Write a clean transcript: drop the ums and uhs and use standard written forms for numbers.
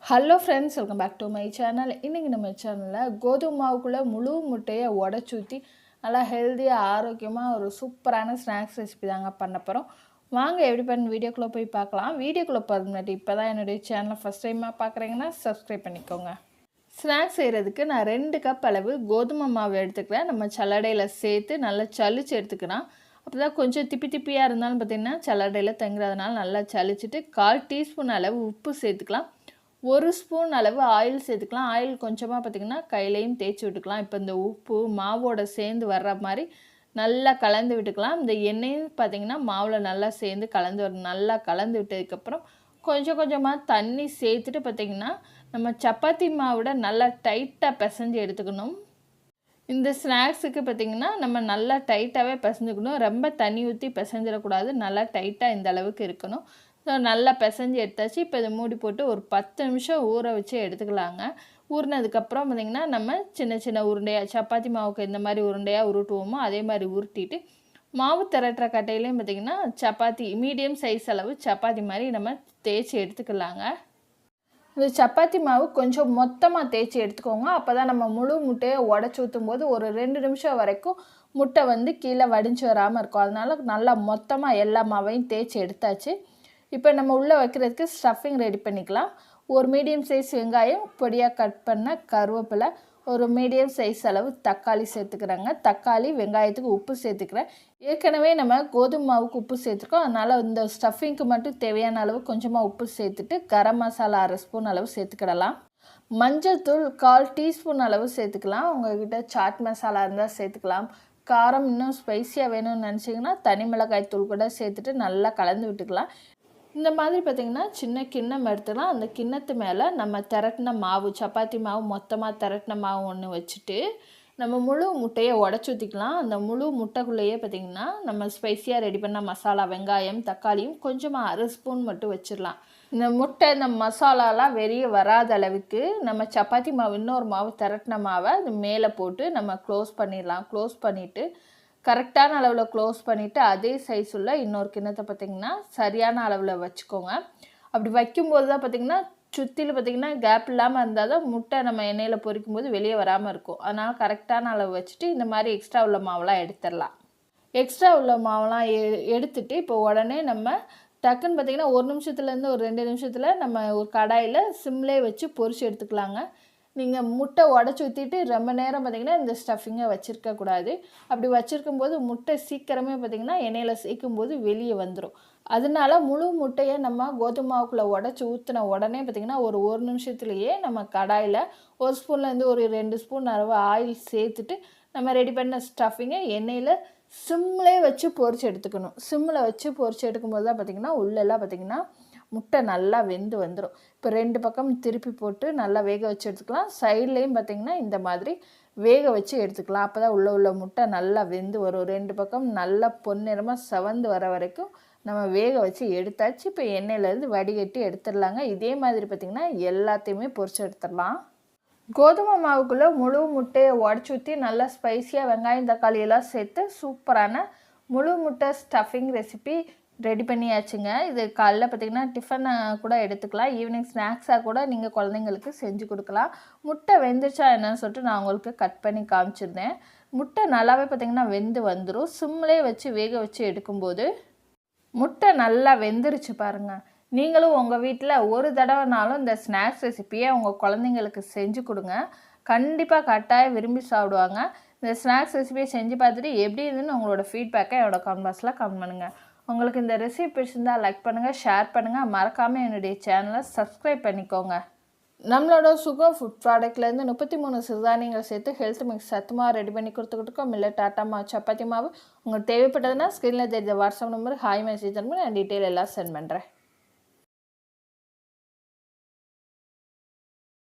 Hello friends, welcome back to my channel. இன்றைக்கி நம்ம சேனலில் கோதுமை மாவுக்குள்ளே முழு முட்டையை உடச்சி ஊற்றி நல்லா ஹெல்த்தியாக ஆரோக்கியமாக ஒரு சூப்பரான ஸ்நாக்ஸ் ரெசிபி தாங்க பண்ண போகிறோம். வாங்க எப்படி பண்ண வீடியோக்குள்ளே போய் பார்க்கலாம். வீடியோக்குள்ளே போகிறது முன்னாடி இப்போ தான் என்னுடைய சேனலை ஃபஸ்ட் டைமாக பார்க்குறீங்கன்னா சப்ஸ்கிரைப் பண்ணிக்கோங்க. ஸ்நாக்ஸ் செய்கிறதுக்கு நான் 2 கப் அளவு கோதுமை மாவு எடுத்துக்கிறேன். நம்ம சல்லடையில் சேர்த்து நல்லா சலிச்சு எடுத்துக்கலாம். அப்போ தான் கொஞ்சம் திப்பியாக இருந்தாலும் பார்த்திங்கன்னா சல்லடையில் தங்குறதுனால நல்லா சலிச்சுட்டு 1/4 டீஸ்பூன் அளவு உப்பு சேர்த்துக்கலாம். 1 ஸ்பூன் அளவு ஆயில் சேர்த்துக்கலாம். ஆயில் கொஞ்சமாக பார்த்திங்கன்னா கையிலையும் தேய்ச்சி விட்டுக்கலாம். இப்போ இந்த உப்பு மாவோட சேர்ந்து வர்ற மாதிரி நல்லா கலந்து விட்டுக்கலாம். இந்த எண்ணெயும் பார்த்திங்கன்னா மாவில் நல்லா சேர்ந்து கலந்து வரும். நல்லா கலந்து விட்டதுக்கப்புறம் கொஞ்சம் கொஞ்சமாக தண்ணி சேர்த்துட்டு பார்த்திங்கன்னா நம்ம சப்பாத்தி மாவோட நல்லா டைட்டாக பிசைஞ்சு எடுத்துக்கணும். இந்த ஸ்நாக்ஸுக்கு பார்த்திங்கன்னா நம்ம நல்லா டைட்டாகவே பிசைஞ்சுக்கணும். ரொம்ப தண்ணி ஊற்றி பிசைஞ்சிடக்கூடாது. நல்லா டைட்டாக இந்த அளவுக்கு இருக்கணும். ஸோ நல்லா பிசைஞ்சு எடுத்தாச்சு. இப்போ இதை மூடி போட்டு ஒரு 10 நிமிஷம் ஊற வச்சு எடுத்துக்கலாங்க. ஊறினதுக்கப்புறம் பார்த்திங்கன்னா நம்ம சின்ன சின்ன உருண்டையாக சப்பாத்தி மாவுக்கு எந்த மாதிரி உருண்டையாக உருட்டுவோமோ அதே மாதிரி உருட்டிட்டு மாவு திரட்டுற கட்டையிலையும் பார்த்திங்கன்னா சப்பாத்தி மீடியம் சைஸ் அளவு சப்பாத்தி மாதிரி நம்ம தேய்ச்சி எடுத்துக்கலாங்க. இந்த சப்பாத்தி மாவு கொஞ்சம் மொத்தமாக தேய்ச்சி எடுத்துக்கோங்க. அப்போ தான் நம்ம முழு முட்டையை உடச்சி ஊற்றும் போது ஒரு 2 நிமிஷம் வரைக்கும் முட்டை கீழே வடிஞ்சு வராமல் இருக்கும். அதனால் நல்லா மொத்தமாக எல்லா மாவையும் தேய்ச்சி எடுத்தாச்சு. இப்போ நம்ம உள்ளே வைக்கிறதுக்கு ஸ்டஃபிங் ரெடி பண்ணிக்கலாம். ஒரு மீடியம் சைஸ் வெங்காயம், பொடியாக கட் பண்ண கருவேப்பிலை, ஒரு மீடியம் சைஸ் அளவு தக்காளி சேர்த்துக்கிறேங்க. தக்காளி வெங்காயத்துக்கு உப்பு சேர்த்துக்கிறேன். ஏற்கனவே நம்ம கோதுமை மாவுக்கு உப்பு சேர்த்துருக்கோம். அதனால் இந்த ஸ்டஃபிங்க்கு மட்டும் தேவையான அளவு கொஞ்சமாக உப்பு சேர்த்துட்டு கரம் மசாலா 1/2 ஸ்பூன் அளவு சேர்த்துக்கிடலாம். மஞ்சள் தூள் 1/4 டீஸ்பூன் அளவு சேர்த்துக்கலாம். உங்கள்கிட்ட சாட் மசாலா இருந்தால் சேர்த்துக்கலாம். காரம் இன்னும் ஸ்பைஸியாக வேணும்னு நினச்சிங்கன்னா தனி மிளகாய் தூள் கூட சேர்த்துட்டு நல்லா கலந்து விட்டுக்கலாம். இந்த மாதிரி பார்த்திங்கன்னா சின்ன கிண்ணம் எடுத்துக்கலாம். அந்த கிண்ணத்து மேலே நம்ம திரட்டின மாவு சப்பாத்தி மாவு மொத்தமாக திரட்டின மாவு ஒன்று வச்சுட்டு நம்ம முழு முட்டையை உடச்சி ஊற்றிக்கலாம். அந்த முழு முட்டைக்குள்ளேயே பார்த்திங்கன்னா நம்ம ஸ்பைஸியாக ரெடி பண்ண மசாலா வெங்காயம் தக்காளியும் கொஞ்சமாக 1/2 ஸ்பூன் மட்டும் வச்சிடலாம். இந்த முட்டை இந்த மசாலாலாம் வெளியே வராத அளவுக்கு நம்ம சப்பாத்தி மாவு இன்னொரு மாவு திரட்டின மாவை அது மேலே போட்டு நம்ம க்ளோஸ் பண்ணிடலாம். க்ளோஸ் பண்ணிவிட்டு கரெக்டான அளவில் க்ளோஸ் பண்ணிவிட்டு அதே சைஸ் உள்ள இன்னொரு கிண்ணத்தை பார்த்திங்கன்னா சரியான அளவில் வச்சுக்கோங்க. அப்படி வைக்கும்போது தான் பார்த்திங்கன்னா சுற்றிலும் பார்த்திங்கன்னா கேப் இல்லாமல் இருந்தால் தான் முட்டை நம்ம எண்ணெயில் பொரிக்கும் போது வெளியே வராமல் இருக்கும். அதனால் கரெக்டான அளவு வச்சுட்டு இந்த மாதிரி எக்ஸ்ட்ரா உள்ள மாவெல்லாம் எடுத்துடலாம். எக்ஸ்ட்ரா உள்ள மாவெல்லாம் எடுத்துட்டு இப்போ உடனே நம்ம டக்குன்னு பார்த்திங்கன்னா 1 நிமிஷத்துலேருந்து ஒரு 2 நிமிஷத்தில் நம்ம ஒரு கடாயில் சிம்லே வச்சு பொரிச்சு எடுத்துக்கலாங்க. நீங்கள் முட்டை உடச்சி ஊற்றிட்டு ரொம்ப நேரம் பார்த்திங்கன்னா இந்த ஸ்டஃபிங்கை வச்சுருக்கக்கூடாது. அப்படி வச்சுருக்கும்போது முட்டை சீக்கிரமே பார்த்திங்கன்னா எண்ணெயில் சேர்க்கும்போது வெளியே வந்துடும். அதனால முழு முட்டையை நம்ம கோதுமை மாவுக்குள்ளே உடச்சி ஊற்றின உடனே பார்த்திங்கன்னா ஒரு 1 நிமிஷத்துலேயே நம்ம கடாயில் 1 ஸ்பூன்லேருந்து ஒரு 2 ஸ்பூன் அளவு ஆயில் சேர்த்துட்டு நம்ம ரெடி பண்ண ஸ்டஃபிங்கை எண்ணெயில் சிம்லே வச்சு பொரிச்சு எடுத்துக்கணும். சிம்மில் வச்சு பொரிச்சு எடுக்கும்போது தான் பார்த்திங்கன்னா உள்ளெல்லாம் பார்த்திங்கன்னா முட்டை நல்லா வெந்து வந்துடும். இப்போ 2 பக்கம் திருப்பி போட்டு நல்லா வேக வச்சு எடுத்துக்கலாம். சைட்லேயும் பார்த்திங்கன்னா இந்த மாதிரி வேக வச்சு எடுத்துக்கலாம். அப்போ தான் உள்ள முட்டை நல்லா வெந்து வரும். 2 பக்கம் நல்லா பொன்னிறமாக செவந்து வர வரைக்கும் நம்ம வேக வச்சு எடுத்தாச்சு. இப்போ எண்ணெயிலேருந்து வடிகட்டி எடுத்துடலாங்க. இதே மாதிரி பார்த்திங்கன்னா எல்லாத்தையுமே பொரிச்சு எடுத்துடலாம். கோதுமை மாவுக்குள்ளே முழு முட்டையை உடச்சி ஊற்றி நல்லா ஸ்பைஸியாக வெங்காயம் தக்காளி எல்லாம் சேர்த்து சூப்பரான முழு முட்டை ஸ்டஃபிங் ரெசிபி ரெடி பண்ணியாச்சுங்க. இது காலைல பார்த்திங்கன்னா டிஃபனை கூட எடுத்துக்கலாம். ஈவினிங் ஸ்நாக்ஸாக கூட நீங்கள் குழந்தைங்களுக்கு செஞ்சு கொடுக்கலாம். முட்டை வெந்துருச்சா என்னன்னு சொல்லிட்டு நான் உங்களுக்கு கட் பண்ணி காமிச்சிருந்தேன். முட்டை நல்லாவே பார்த்திங்கன்னா வெந்து வந்துடும். சிம்லே வச்சு வேக வச்சு எடுக்கும்போது முட்டை நல்லா வெந்துருச்சு பாருங்கள். நீங்களும் உங்கள் வீட்டில் ஒரு தடவைனாலும் இந்த ஸ்நாக்ஸ் ரெசிப்பியை உங்கள் குழந்தைங்களுக்கு செஞ்சு கொடுங்க. கண்டிப்பாக கட்டாயம் விரும்பி சாப்பிடுவாங்க. இந்த ஸ்நாக்ஸ் ரெசிபியை செஞ்சு பார்த்துட்டு எப்படி இருந்துன்னு உங்களோட ஃபீட்பேக்கை என்னோட கமெண்ட் பாக்ஸில் கமெண்ட் பண்ணுங்கள். உங்களுக்கு இந்த ரெசிபி பிடிச்சிருந்தால் லைக் பண்ணுங்கள், ஷேர் பண்ணுங்கள். மறக்காமல் என்னுடைய சேனலை சப்ஸ்கிரைப் பண்ணிக்கோங்க. நம்மளோட சுகம் ஃபுட் ப்ராடக்ட்லேருந்து 33 சிறுதானியங்கள் சேர்த்து ஹெல்த் மிக்ஸ் சத்துமாக ரெடி பண்ணி கொடுத்துக்கிட்டுருக்கோம். மில்லட் ஆட்டா மாவு சப்பாத்தி மாவு உங்களுக்கு தேவைப்பட்டதுன்னா ஸ்க்ரீனில் தெரிஞ்ச வாட்ஸ்அப் நம்பர் ஹாய் மெசேஜ் பண்ணி நான் டீட்டெயில் எல்லாம் சென்ட் பண்ணுறேன்.